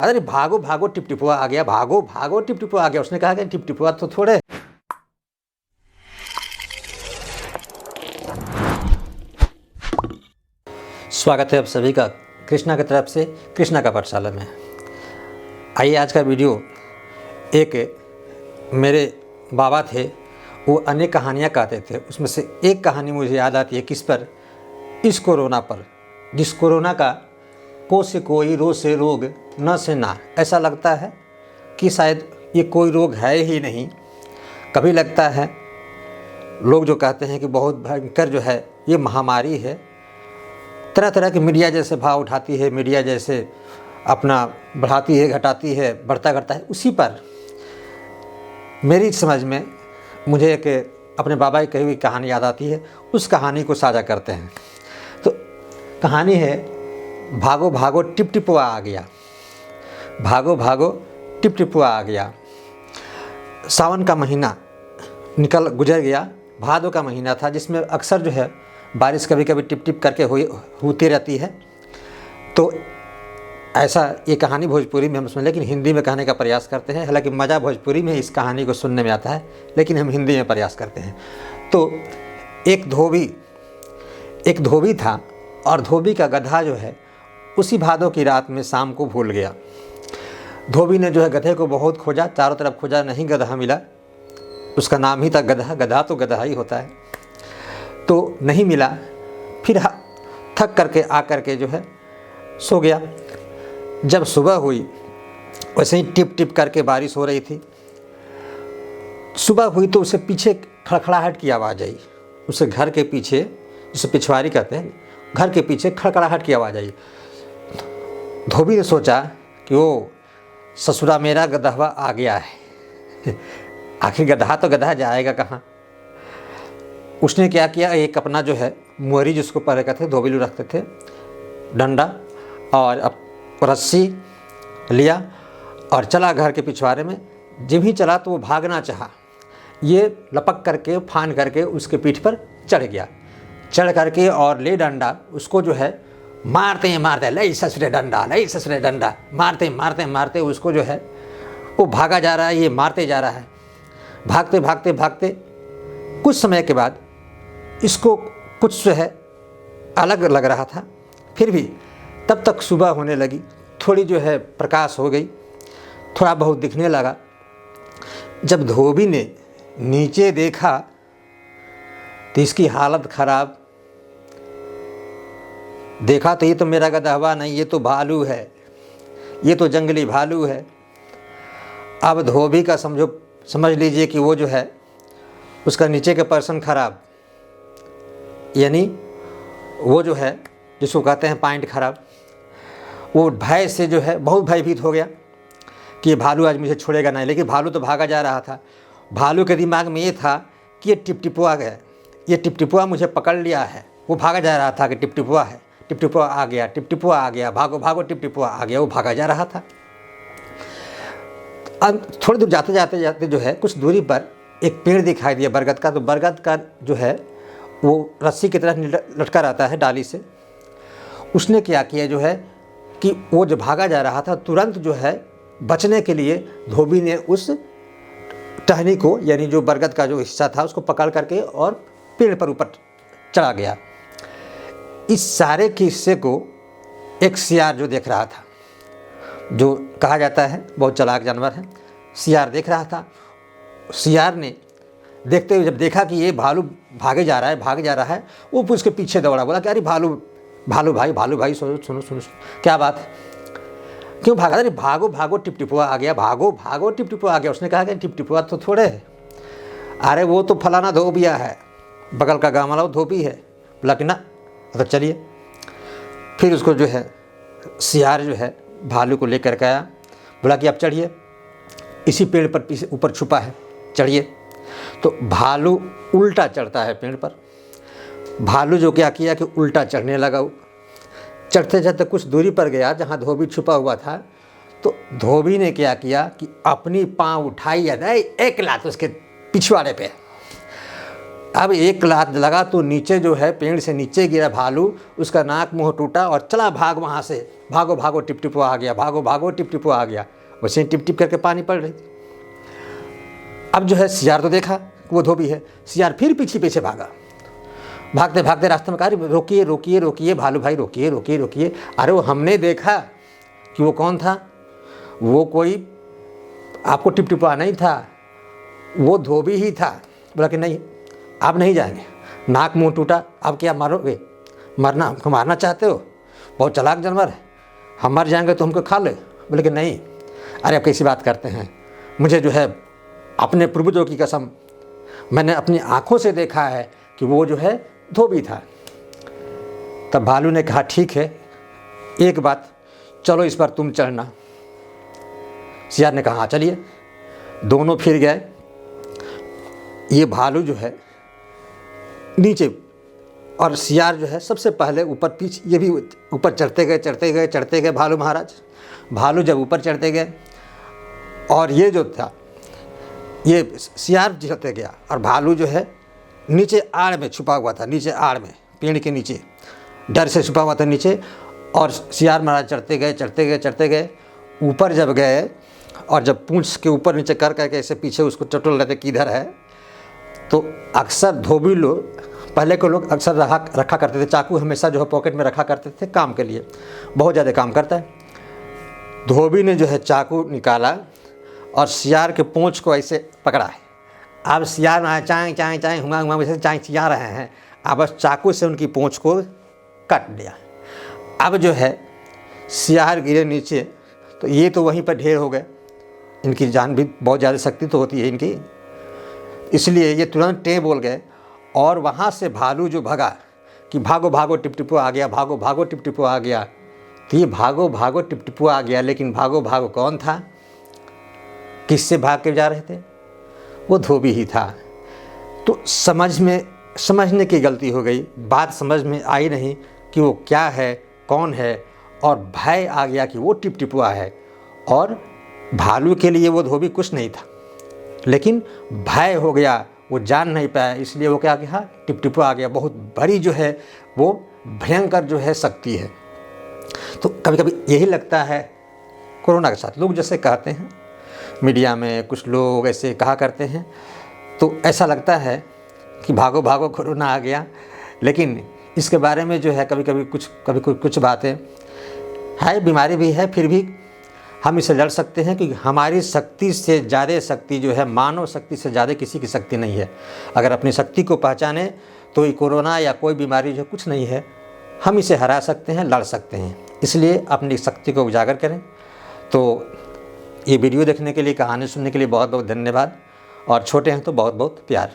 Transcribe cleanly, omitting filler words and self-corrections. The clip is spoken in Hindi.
अरे भागो भागो टिपटिपुआ आ गया, भागो भागो टिपटिपुआ आ गया। उसने कहा कि टिपटिपुआ तो थोड़े। स्वागत है आप सभी का कृष्णा की तरफ से, कृष्णा का पाठशाला में। आइए आज का वीडियो, एक मेरे बाबा थे, वो अनेक कहानियाँ कहते थे। उसमें से एक कहानी मुझे याद आती है, किस पर? इस कोरोना पर। जिस कोरोना का को से कोई, रो से रोग, न से ना, ऐसा लगता है कि शायद ये कोई रोग है ही नहीं। कभी लगता है, लोग जो कहते हैं कि बहुत भयंकर जो है ये महामारी है। तरह तरह की मीडिया जैसे भाव उठाती है, मीडिया जैसे अपना बढ़ाती है, घटाती है, बढ़ता घटता है। उसी पर मेरी समझ में मुझे एक अपने बाबा की कही हुई कहानी याद आती है। उस कहानी को साझा करते हैं। तो कहानी है, भागो भागो टिपटिपुआ आ गया। भागो भागो टिपटिपुआ आ गया। सावन का महीना गुजर गया। भादों का महीना था, जिसमें अक्सर जो है बारिश कभी कभी टिप टिप करके होती रहती है। तो ऐसा ये कहानी भोजपुरी में हम सुन, लेकिन हिंदी में कहने का प्रयास करते हैं। हालांकि मज़ा भोजपुरी में इस कहानी को सुनने में आता है, लेकिन हम हिंदी में प्रयास करते हैं। तो एक धोबी था, और धोबी का गधा जो है उसी भादों की रात में शाम को भूल गया। धोबी ने जो है गधे को बहुत खोजा, चारों तरफ खोजा, नहीं गधा मिला। उसका नाम ही था गधा, गधा तो गधा ही होता है। तो नहीं मिला। फिर थक करके आकर के जो है सो गया। जब सुबह हुई, वैसे ही टिप टिप करके बारिश हो रही थी। सुबह हुई तो उसे पीछे खड़खड़ाहट की आवाज़ आई। उसे घर के पीछे, जिसे पिछवाड़ी कहते हैं, घर के पीछे खड़खड़ाहट की आवाज़ आई। धोबी ने सोचा कि वो ससुरा मेरा गधवा आ गया है। आखिर गधा तो गधा जाएगा कहाँ। उसने क्या किया, एक अपना जो है मुहरी, जिसको पहले कहते थे धोबी लोग रखते थे, डंडा और रस्सी लिया और चला घर के पिछवाड़े में। जब ही चला तो वो भागना चाहा, ये लपक करके फान करके उसके पीठ पर चढ़ गया। चढ़ करके और ले डंडा, उसको जो है मारते हैं मारते, लई ससुरे डंडा, लई ससुरे डंडा, मारते मारते मारते उसको जो है वो भागा जा रहा है, ये मारते जा रहा है। भागते भागते भागते कुछ समय के बाद इसको कुछ जो है अलग लग रहा था। फिर भी तब तक सुबह होने लगी, थोड़ी जो है प्रकाश हो गई, थोड़ा बहुत दिखने लगा। जब धोबी ने नीचे देखा तो इसकी हालत खराब। देखा तो ये तो मेरा गधवा नहीं, ये तो भालू है, ये तो जंगली भालू है। अब धोबी का समझ लीजिए कि वो जो है उसका नीचे का पर्सन खराब, यानी वो जो है जिसको कहते हैं पॉइंट खराब। वो भय से जो है बहुत भयभीत हो गया कि ये भालू आज मुझे छोड़ेगा नहीं। लेकिन भालू तो भागा जा रहा था। भालू के दिमाग में ये था कि ये टिपटिपुआ है, ये टिपटिपुआ मुझे पकड़ लिया है। वो भागा जा रहा था कि टिपटिपुआ है, टिपटिपुआ आ गया, टिपटिपुआ आ गया, भागो भागो टिपटिपुआ आ गया। वो भागा जा रहा था। अब थोड़ी दूर जाते जाते जाते जो है कुछ दूरी पर एक पेड़ दिखाई दिया बरगद का। तो बरगद का जो है वो रस्सी की तरह लटका रहता है डाली से। उसने क्या किया जो है कि वो जो भागा जा रहा था, तुरंत जो है बचने के लिए धोबी ने उस टहनी को, यानी जो बरगद का जो हिस्सा था, उसको पकड़ करके और पेड़ पर ऊपर चढ़ा गया। इस सारे किस्से को एक सियार जो देख रहा था, जो कहा जाता है बहुत चालाक जानवर है, सियार देख रहा था। सियार ने देखते हुए जब देखा कि ये भालू भागे जा रहा है, वो उसके पीछे दौड़ा, बोला कि अरे भालू भाई सुनो क्या बात है, क्यों भागा? अरे भागो भागो टिपटिपुआ आ गया, भागो भागो टिपटिपुआ आ गया। उसने कहा कि टिपटिपुआ तो थोड़े है, अरे वो तो फलाना धोबिया है, बगल का गाँव वाला वो धोबी है। बोला कि ना, तो चलिए। फिर उसको जो है सियार जो है भालू को लेकर के आया। बोला कि अब चढ़िए, इसी पेड़ पर ऊपर छुपा है, चढ़िए। तो भालू उल्टा चढ़ता है पेड़ पर। भालू जो क्या किया कि उल्टा चढ़ने लगा। चढ़ते चढ़ते कुछ दूरी पर गया जहाँ धोबी छुपा हुआ था। तो धोबी ने क्या किया कि अपनी पाँव उठाई, एक लात उसके पिछवाड़े पे। अब एक लात लगा तो नीचे जो है पेड़ से नीचे गिरा भालू, उसका नाक मुंह टूटा और चला भाग वहाँ से, भागो भागो टिप टिपो आ गया, भागो भागो टिप टिपो आ गया। वैसे टिप टिप करके पानी पड़ रही थी। अब जो है सियार तो देखा वो धोबी है, सियार फिर पीछे पीछे भागा। भागते भागते रास्ते में कहा रोकिए रोकिए रोकिए भालू भाई, रोकिए रोकिए रोकिए। अरे वो हमने देखा कि वो कौन था, वो कोई आपको टिप टिपा नहीं था, वो धोबी ही था। बोला कि नहीं आप नहीं जाएंगे, नाक मुंह टूटा, अब क्या मारोगे, मरना हमको मारना चाहते हो, बहुत चालाक जानवर है, हम मर जाएंगे तो हमको खा ले। बोले कि नहीं। अरे आप कैसी बात करते हैं, मुझे जो है अपने पूर्वजों की कसम, मैंने अपनी आँखों से देखा है कि वो जो है धोबी था। तब भालू ने कहा ठीक है, एक बात, चलो इस पर तुम चढ़ना। सियार ने कहा हाँ चलिए। दोनों फिर गए। ये भालू जो है नीचे और सियार जो है सबसे पहले ऊपर, पीछे ये भी ऊपर चढ़ते गए चढ़ते गए चढ़ते गए। भालू महाराज, भालू जब ऊपर चढ़ते गए और ये जो था ये सियार चढ़ते गया और भालू जो है नीचे आड़ में छुपा हुआ था, नीचे आड़ में पेड़ के नीचे डर से छुपा हुआ था नीचे। और सियार महाराज चढ़ते गए चढ़ते गए चढ़ते गए। ऊपर जब गए और जब पूंछ के ऊपर नीचे कर करके ऐसे पीछे उसको टटोल रहे थे किधर है, तो अक्सर धोबी लोग, पहले के लोग अक्सर रखा करते थे चाकू, हमेशा जो है पॉकेट में रखा करते थे काम के लिए, बहुत ज़्यादा काम करता है। धोबी ने जो है चाकू निकाला और सियार के पूंछ को ऐसे पकड़ा है। अब सियार में चाय चाय चाय हुआ हुआ वैसे चाय चिया रहे हैं, अब बस चाकू से उनकी पूंछ को काट दिया। अब जो है सियार गिरे नीचे, तो ये तो वहीं पर ढेर हो गए। इनकी जान भी बहुत ज़्यादा शक्ति तो होती है इनकी, इसलिए ये तुरंत टे बोल गए। और वहाँ से भालू जो भगा कि भागो भागो टिप टिपो आ गया, भागो भागो टिप टिपो आ गया। तो ये भागो भागो टिप टिपो आ गया, लेकिन भागो भागो कौन था, किससे भाग के जा रहे थे, वो धोबी ही था। तो समझने की गलती हो गई, बात समझ में आई नहीं कि वो क्या है कौन है, और भय आ गया कि वो टिप टिपुआ है। और भालू के लिए वो धोबी कुछ नहीं था, लेकिन भय हो गया, वो जान नहीं पाया, इसलिए वो क्या किया, टिप टिपुआ आ गया। बहुत बड़ी जो है वो भयंकर जो है शक्ति है। तो कभी कभी यही लगता है कोरोना के साथ, लोग जैसे कहते हैं मीडिया में, कुछ लोग ऐसे कहा करते हैं, तो ऐसा लगता है कि भागो भागो कोरोना आ गया। लेकिन इसके बारे में जो है कभी कुछ बातें है, बीमारी भी है, फिर भी हम इसे लड़ सकते हैं, क्योंकि हमारी शक्ति से ज़्यादा शक्ति जो है, मानव शक्ति से ज़्यादा किसी की शक्ति नहीं है। अगर अपनी शक्ति को पहचाने तो ये कोरोना या कोई बीमारी जो कुछ नहीं है, हम इसे हरा सकते हैं, लड़ सकते हैं। इसलिए अपनी शक्ति को उजागर करें। तो ये वीडियो देखने के लिए, कहानी सुनने के लिए बहुत बहुत धन्यवाद, और छोटे हैं तो बहुत बहुत प्यार।